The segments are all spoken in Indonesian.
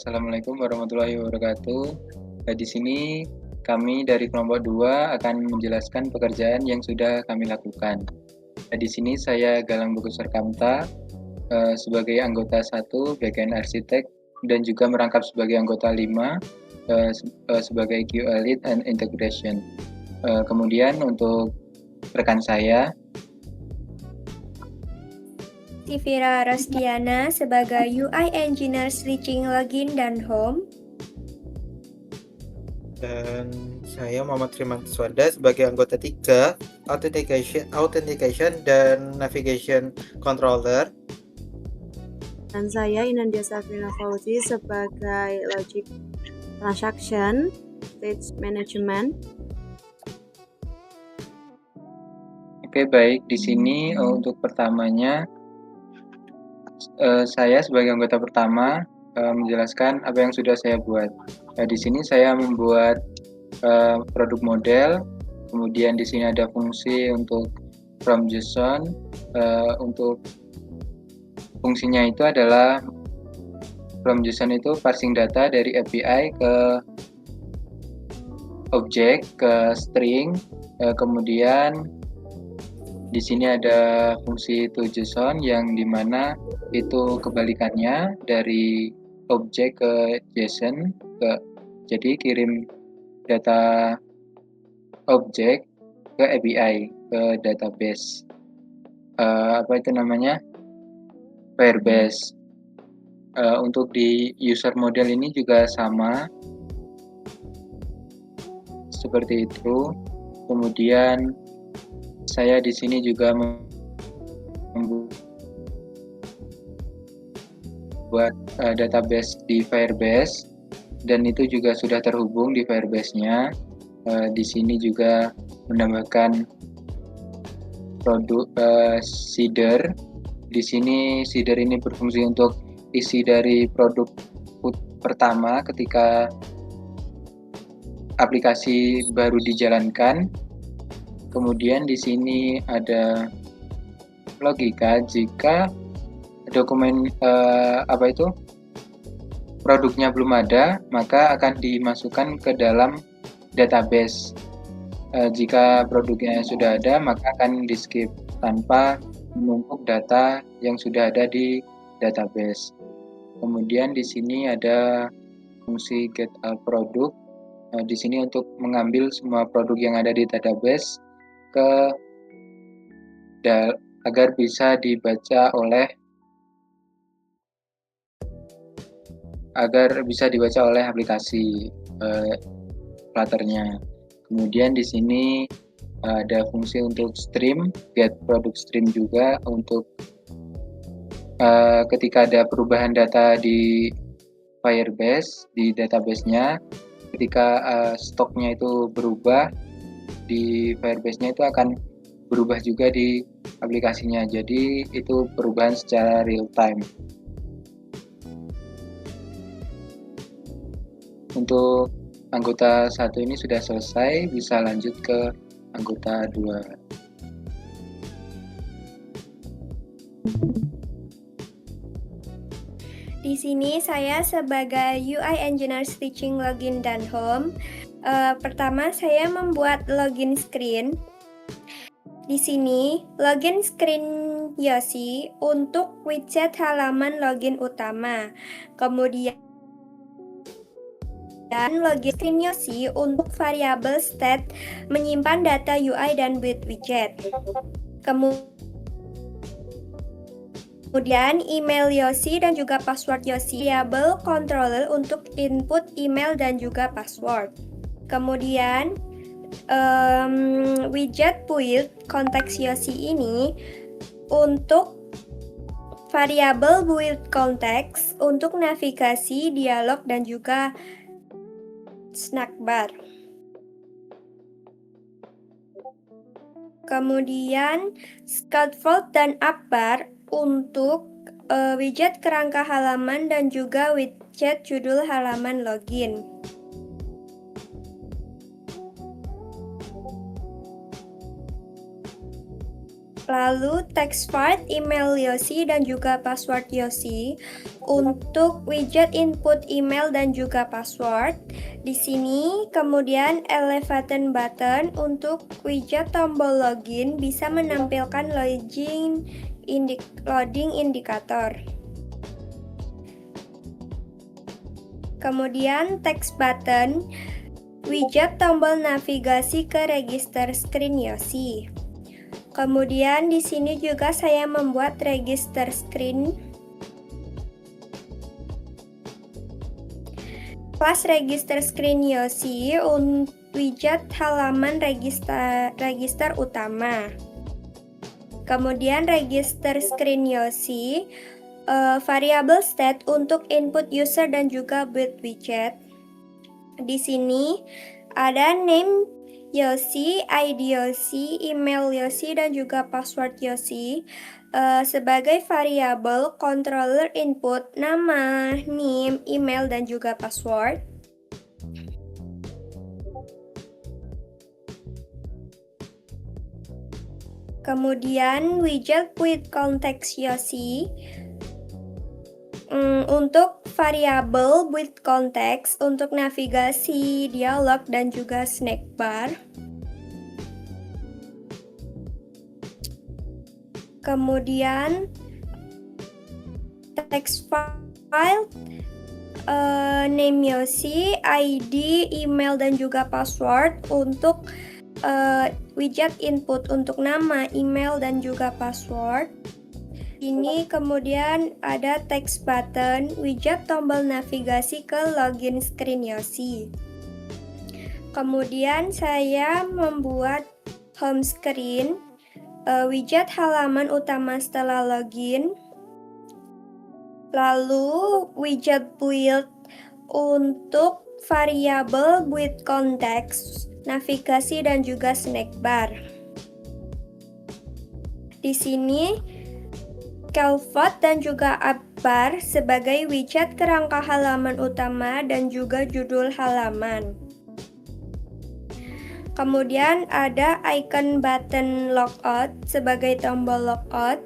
Assalamualaikum warahmatullahi wabarakatuh. Di sini kami dari kelompok 2 akan menjelaskan pekerjaan yang sudah kami lakukan. Di sini saya Galang Bagus Kamta sebagai anggota 1 bagian arsitek dan juga merangkap sebagai anggota 5 sebagai QA Lead and Integration. Kemudian untuk rekan saya Tivira Rosdiana sebagai UI Engineer Switching Login dan Home. Dan saya Muhammad Trimantiswanda sebagai anggota 3 Authentication dan Navigation Controller. Dan saya Inandia Safrina Fauzi sebagai Logic Transaction Stage Management. Oke, baik. Di sini untuk pertamanya saya sebagai anggota pertama menjelaskan apa yang sudah saya buat. Di sini saya membuat produk model, kemudian di sini ada fungsi untuk from JSON. Untuk fungsinya itu adalah from JSON itu parsing data dari API ke objek ke string, kemudian di sini ada fungsi toJSON yang dimana itu kebalikannya dari objek ke JSON jadi kirim data objek ke API ke database Firebase. Untuk di user model ini juga sama seperti itu. Kemudian saya di sini juga membuat database di Firebase dan itu juga sudah terhubung di Firebase-nya. Di sini juga menambahkan produk seeder. Di sini seeder ini berfungsi untuk isi dari produk pertama ketika aplikasi baru dijalankan. Kemudian di sini ada logika jika dokumen produknya belum ada, maka akan dimasukkan ke dalam database. Jika produknya sudah ada, maka akan di skip tanpa menumpuk data yang sudah ada di database. Kemudian di sini ada fungsi get all product. Di sini untuk mengambil semua produk yang ada di database agar bisa dibaca oleh aplikasi Flutter-nya. Kemudian di sini ada fungsi untuk stream, get product stream juga untuk ketika ada perubahan data di Firebase di database-nya, ketika stoknya itu berubah di Firebase-nya itu akan berubah juga di aplikasinya. Jadi itu perubahan secara real time. Untuk anggota 1 ini sudah selesai, bisa lanjut ke anggota 2. Di sini saya sebagai UI Engineer Stitching Login dan Home. Pertama saya membuat login screen. Di sini login screen Yosi untuk widget halaman login utama. Kemudian login screen Yosi untuk variabel state menyimpan data UI dan build widget. Kemudian email Yosi dan juga password Yosi, variabel controller untuk input email dan juga password. Kemudian widget build konteks Yosi ini untuk variabel build konteks untuk navigasi, dialog dan juga snack bar. Kemudian scaffold dan up bar untuk widget kerangka halaman dan juga widget judul halaman login. Lalu text part, email Yosi dan juga password Yosi. Untuk widget input email dan juga password. Di sini kemudian elevation button untuk widget tombol login bisa menampilkan loading indikator. Kemudian text button, widget tombol navigasi ke register screen Yosi. Kemudian di sini juga saya membuat register screen. Kelas register screen Yosi untuk widget halaman register utama. Kemudian register screen Yosi, variable state untuk input user dan juga build widget. Di sini ada name Yosi, ID Yosi, email Yosi, dan juga password Yosi sebagai variabel controller input nama, name, email, dan juga password. Kemudian widget with context Yosi untuk variabel with context untuk navigasi, dialog, dan juga snack bar. Kemudian text file, name Yosi, ID, email, dan juga password untuk widget input untuk nama, email, dan juga password. Ini kemudian ada text button, widget tombol navigasi ke login screen Yosi. Kemudian saya membuat home screen, widget halaman utama setelah login. Lalu widget build untuk variabel with context, navigasi, dan juga snack bar. Di sini Calvot dan juga Upbar sebagai widget kerangka halaman utama dan juga judul halaman. Kemudian ada icon button logout sebagai tombol logout.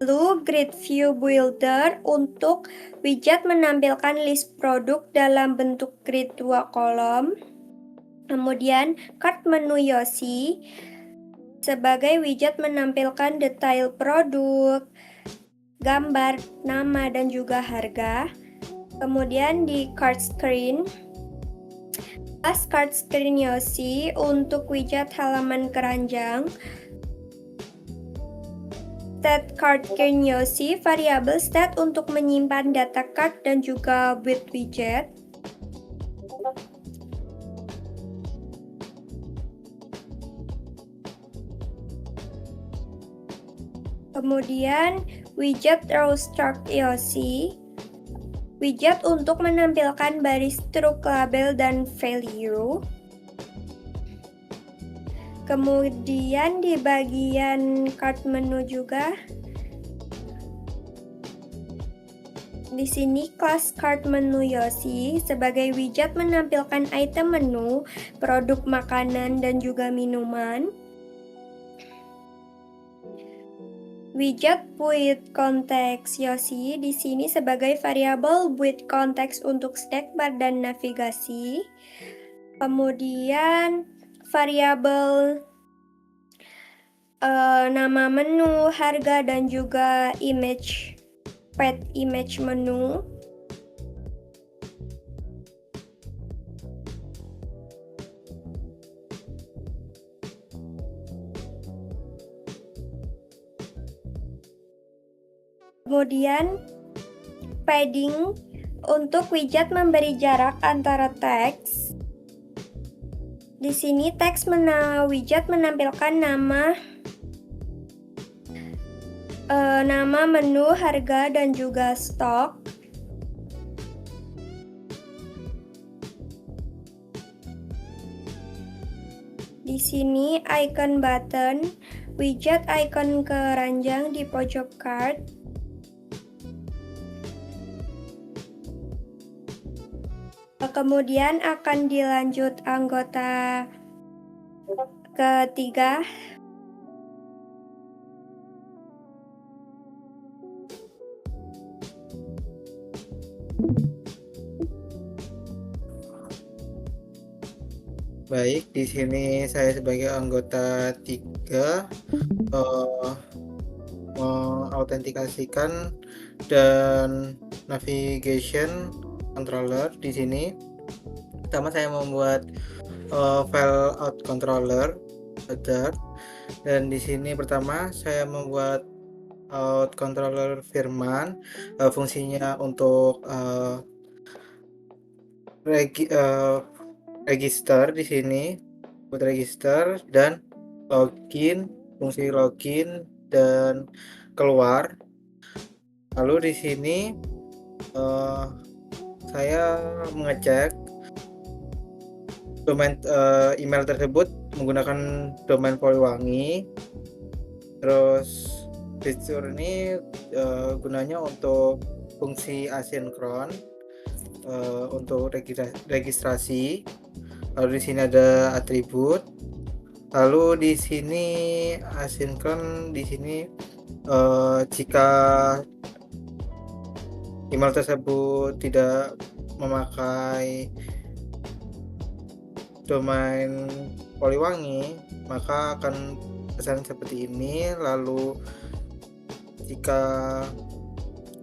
Lalu Grid View Builder untuk widget menampilkan list produk dalam bentuk grid 2 kolom. Kemudian Cart Menu Yosi sebagai widget menampilkan detail produk, gambar, nama, dan juga harga. Kemudian di Cart Screen, kelas Cart Screen Yosi untuk widget halaman keranjang. State Cart Screen Yosi, variabel state untuk menyimpan data cart dan juga build widget. Kemudian widget Row Chart Yosi, widget untuk menampilkan baris truk, label, dan value. Kemudian di bagian card menu juga, di sini kelas card menu Yosi sebagai widget menampilkan item menu, produk makanan, dan juga minuman. Widget with context Yosi di sini sebagai variabel with context untuk snack bar dan navigasi. Kemudian variabel nama menu, harga, dan juga path image menu. Kemudian padding untuk widget memberi jarak antara teks. Di sini teks widget menampilkan nama menu, harga, dan juga stok. Di sini icon button, widget icon keranjang di pojok card. Kemudian akan dilanjut anggota ketiga. Baik, di sini saya sebagai anggota 3 mengautentikasikan dan navigation controller. Di sini pertama saya membuat file out controller header, dan di sini pertama saya membuat out controller Firman, fungsinya untuk register di sini, buat register dan login, fungsi login dan keluar. Lalu di sini saya mengecek domain email tersebut menggunakan domain Poliwangi. Terus fitur ini gunanya untuk fungsi asinkron, untuk registrasi. Lalu di sini ada atribut. Lalu di sini asinkron, di sini jika email tersebut tidak memakai domain Poliwangi, maka akan pesan seperti ini. Lalu jika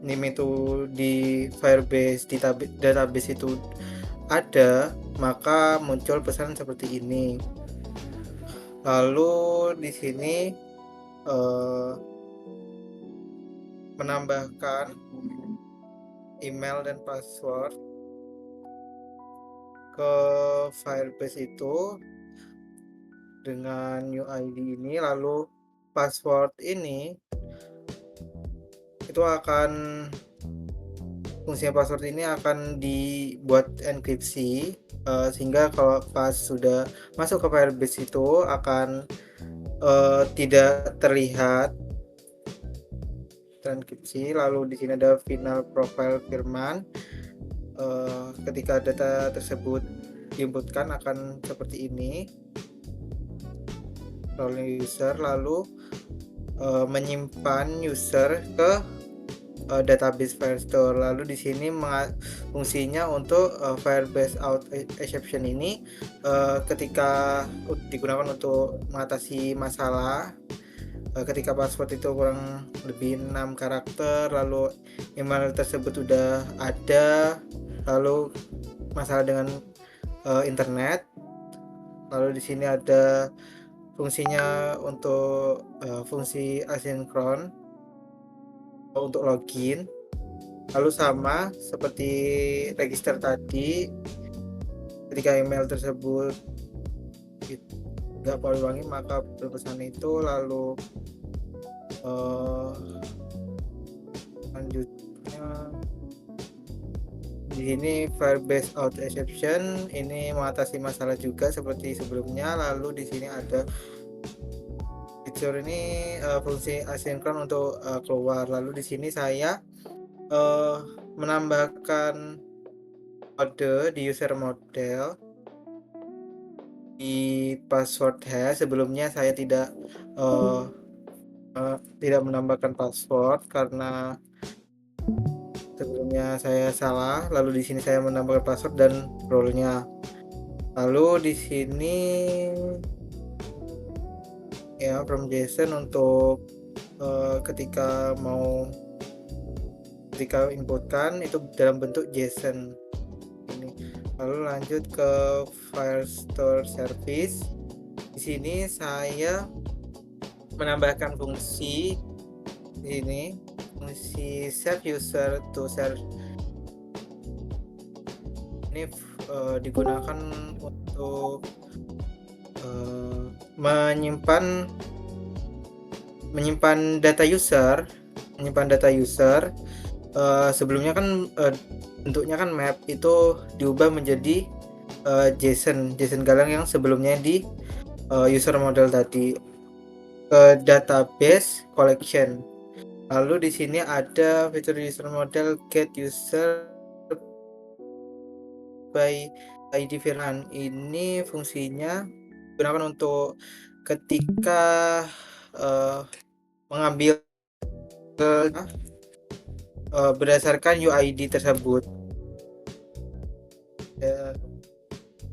name itu di Firebase database itu ada, maka muncul pesan seperti ini. Lalu di sini menambahkan email dan password ke Firebase itu dengan UID ini. Lalu password ini itu akan fungsinya password ini akan dibuat enkripsi, sehingga kalau pas sudah masuk ke Firebase itu akan tidak terlihat enkripsi. Lalu di sini ada final profile Firman. Ketika data tersebut diinputkan akan seperti ini, role user, lalu menyimpan user ke database Firestore. Lalu di sini fungsinya untuk Firebase out exception ini ketika digunakan untuk mengatasi masalah ketika password itu kurang lebih 6 karakter, lalu email tersebut sudah ada, lalu masalah dengan internet. Lalu di sini ada fungsinya untuk fungsi asinkron untuk login. Lalu sama seperti register tadi, ketika email tersebut tidak Poliwangi maka berpesan itu. Lalu selanjutnya di sini Firebase out exception ini mengatasi masalah juga seperti sebelumnya. Lalu di sini ada fitur ini fungsi asinkron untuk keluar. Lalu di sini saya menambahkan kode di user model di password hash. Sebelumnya saya tidak menambahkan password karena sebelumnya saya salah. Lalu di sini saya menambahkan password dan role-nya. Lalu di sini ya from JSON untuk ketika inputkan itu dalam bentuk JSON ini. Lalu lanjut ke Firestore service. Di sini saya menambahkan fungsi ini, fungsi save user to serve. Ini digunakan untuk menyimpan data user. Sebelumnya kan bentuknya kan map itu diubah menjadi JSON galang yang sebelumnya di user model tadi ke database collection. Lalu di sini ada fitur user model get user by ID Firman. Ini fungsinya digunakan untuk ketika mengambil berdasarkan UID tersebut.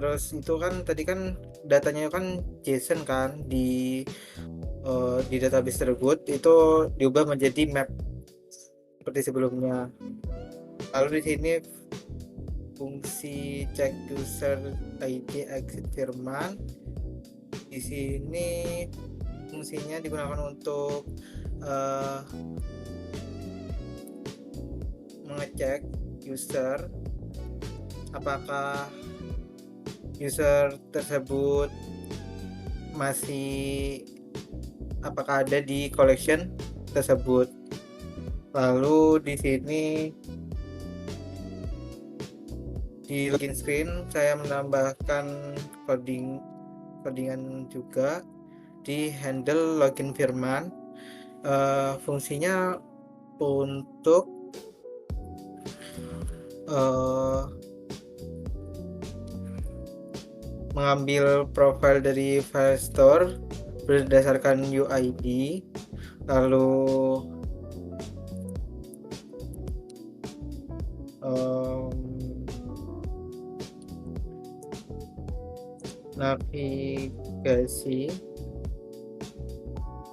Terus itu kan tadi kan datanya kan JSON kan di database tersebut, itu diubah menjadi map seperti sebelumnya. Lalu di sini fungsi check user ID exit Firman, di sini fungsinya digunakan untuk mengecek user apakah user tersebut apakah ada di collection tersebut. Lalu di sini di login screen saya menambahkan codingan juga di handle login Firman. Fungsinya untuk mengambil profil dari file store berdasarkan UID, lalu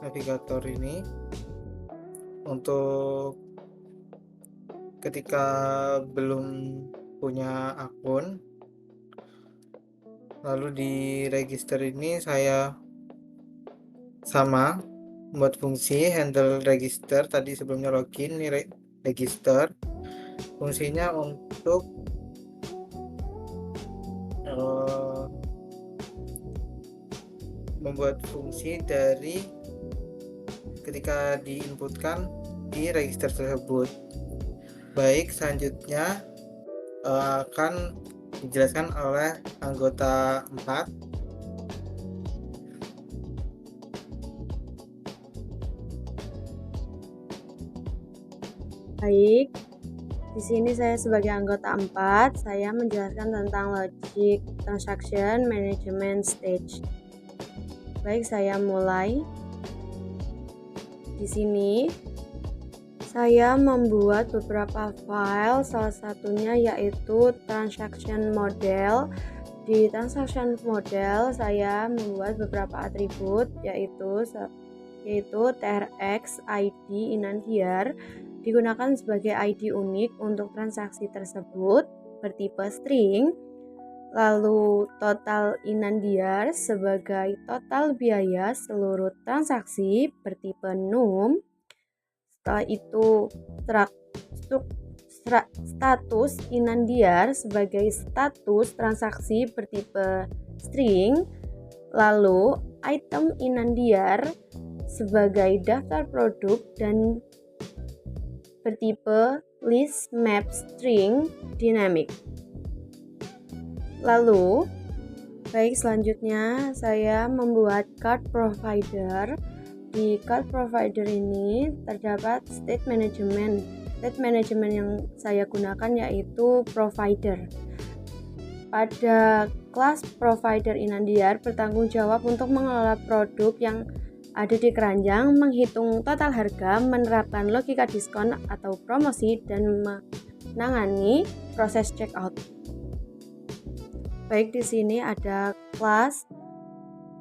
navigator ini untuk ketika belum punya akun. Lalu di register ini saya sama membuat fungsi handle register, tadi sebelumnya login, ini register. Fungsinya untuk membuat fungsi dari ketika diinputkan di register tersebut. Baik, selanjutnya akan dijelaskan oleh anggota 4. Baik, di sini saya sebagai anggota 4, saya menjelaskan tentang logic transaction management stage. Baik, saya mulai. Di sini saya membuat beberapa file, salah satunya yaitu transaction model. Di transaction model saya membuat beberapa atribut yaitu TRX ID inandiar digunakan sebagai ID unik untuk transaksi tersebut bertipe string. Lalu total inandiar sebagai total biaya seluruh transaksi bertipe num. Setelah itu status inandiar sebagai status transaksi bertipe string. Lalu item inandiar sebagai daftar produk dan bertipe list map string dynamic. Lalu selanjutnya saya membuat card provider. Di card provider ini terdapat state management. State management yang saya gunakan yaitu provider. Pada kelas provider inandiar bertanggung jawab untuk mengelola produk yang ada di keranjang, menghitung total harga, menerapkan logika diskon atau promosi, dan menangani proses checkout. Baik, di sini ada kelas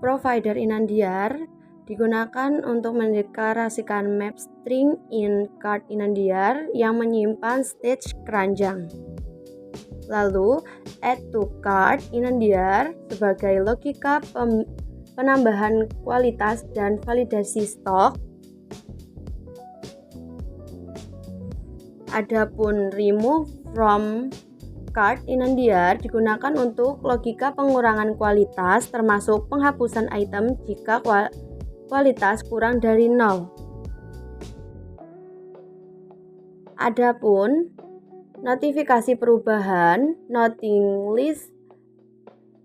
provider inandiar digunakan untuk mendeklarasikan map string in card inandiar yang menyimpan stage keranjang. Lalu add to cart inandiar sebagai logika penambahan kualitas dan validasi stok. Adapun remove from cart inandiar digunakan untuk logika pengurangan kualitas, termasuk penghapusan item jika kualitas kurang dari 0. Adapun notifikasi perubahan noting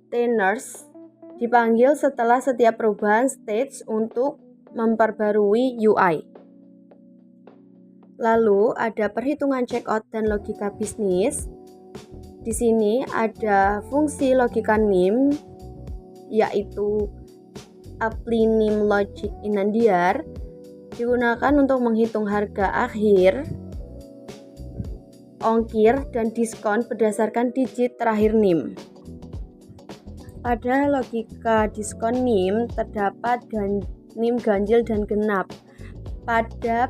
listeners dipanggil setelah setiap perubahan stage untuk memperbarui UI. Lalu ada perhitungan checkout dan logika bisnis. Di sini ada fungsi logika NIM, yaitu apply NIM logic inandiar, digunakan untuk menghitung harga akhir, ongkir, dan diskon berdasarkan digit terakhir NIM. Pada logika diskon NIM terdapat NIM ganjil dan genap. Pada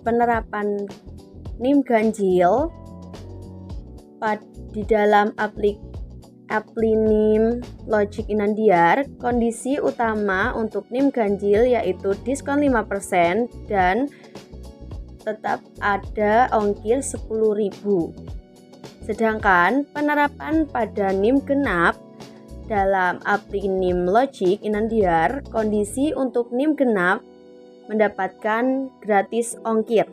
penerapan NIM ganjil di dalam apply NIM logic inandiar, kondisi utama untuk NIM ganjil yaitu diskon 5% dan tetap ada ongkir 10.000. Sedangkan penerapan pada NIM genap dalam apply NIM logic inandiar, kondisi untuk NIM genap mendapatkan gratis ongkir.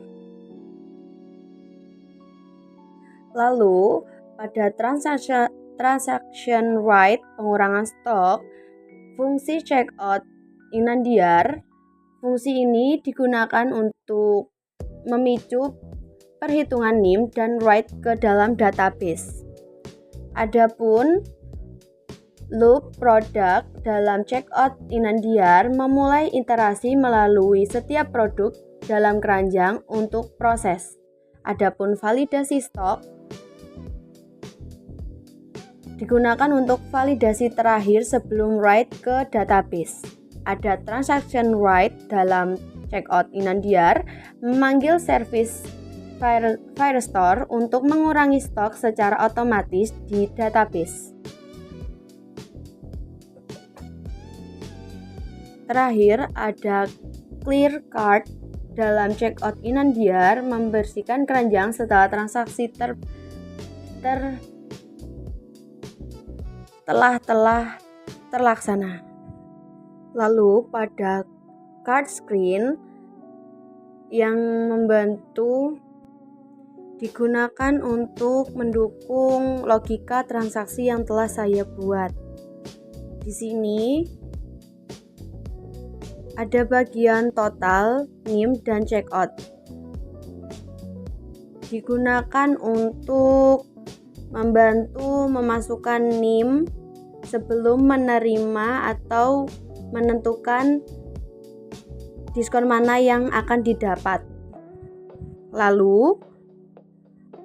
Lalu pada transaction right pengurangan stok, fungsi checkout inandiar, fungsi ini digunakan untuk memicu perhitungan NIM dan write ke dalam database. Adapun loop produk dalam checkout inandiar memulai iterasi melalui setiap produk dalam keranjang untuk proses. Adapun validasi stok digunakan untuk validasi terakhir sebelum write ke database. Ada transaction write dalam checkout inandiar memanggil service Firestore untuk mengurangi stok secara otomatis di database. Terakhir, ada clear cart dalam checkout inandiar membersihkan keranjang setelah transaksi telah terlaksana. Lalu pada card screen yang membantu digunakan untuk mendukung logika transaksi yang telah saya buat. Di sini ada bagian total, NIM, dan checkout. Digunakan untuk membantu memasukkan NIM sebelum menerima atau menentukan diskon mana yang akan didapat. Lalu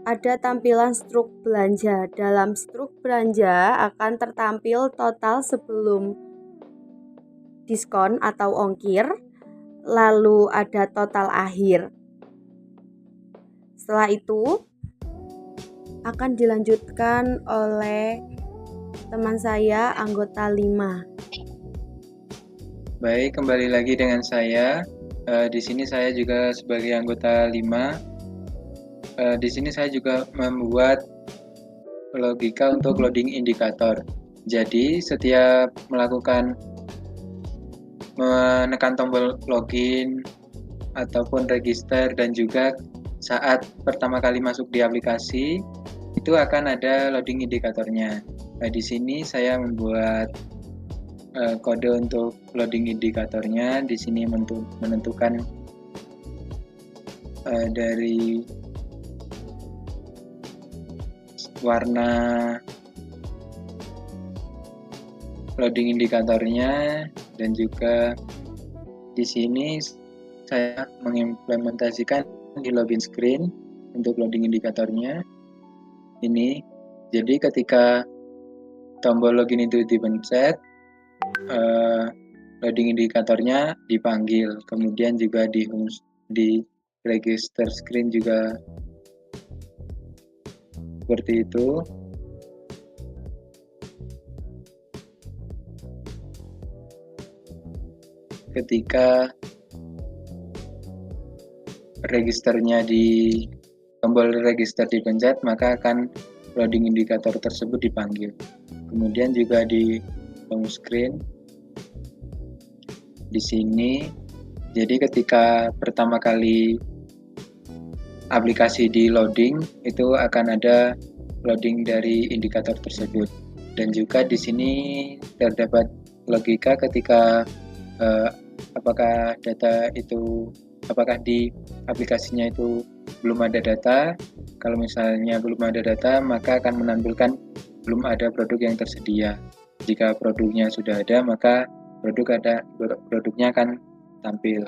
ada tampilan struk belanja. Dalam struk belanja akan tertampil total sebelum diskon atau ongkir, lalu ada total akhir. Setelah itu akan dilanjutkan oleh teman saya, anggota 5. Baik, kembali lagi dengan saya. Di sini saya juga sebagai anggota 5. Di sini saya juga membuat logika untuk loading indikator. Jadi setiap menekan tombol login ataupun register dan juga saat pertama kali masuk di aplikasi itu akan ada loading indikatornya. Nah, di sini saya membuat kode untuk loading indikatornya. Di sini menentukan dari warna loading indikatornya, dan juga di sini saya mengimplementasikan di login screen untuk loading indikatornya ini. Jadi ketika tombol login itu dipencet, loading indikatornya dipanggil, kemudian juga di register screen juga seperti itu. Ketika registernya di tombol register dipencet, maka akan loading indikator tersebut dipanggil. Kemudian juga di home screen di sini. Jadi ketika pertama kali aplikasi di loading, itu akan ada loading dari indikator tersebut. Dan juga di sini terdapat logika ketika apakah di aplikasinya itu belum ada data, Kalau misalnya belum ada data, maka akan menampilkan belum ada produk yang tersedia. Jika produknya sudah ada, maka produknya akan tampil.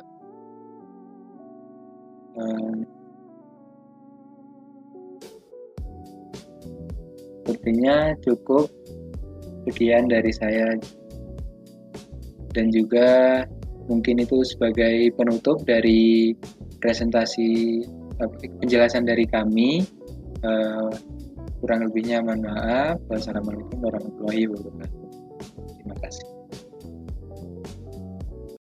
Sepertinya cukup sekian dari saya, dan juga mungkin itu sebagai penutup dari presentasi penjelasan dari kami. Kurang lebihnya mohon maaf. Wassalamualaikum warahmatullahi wabarakatuh. Terima kasih.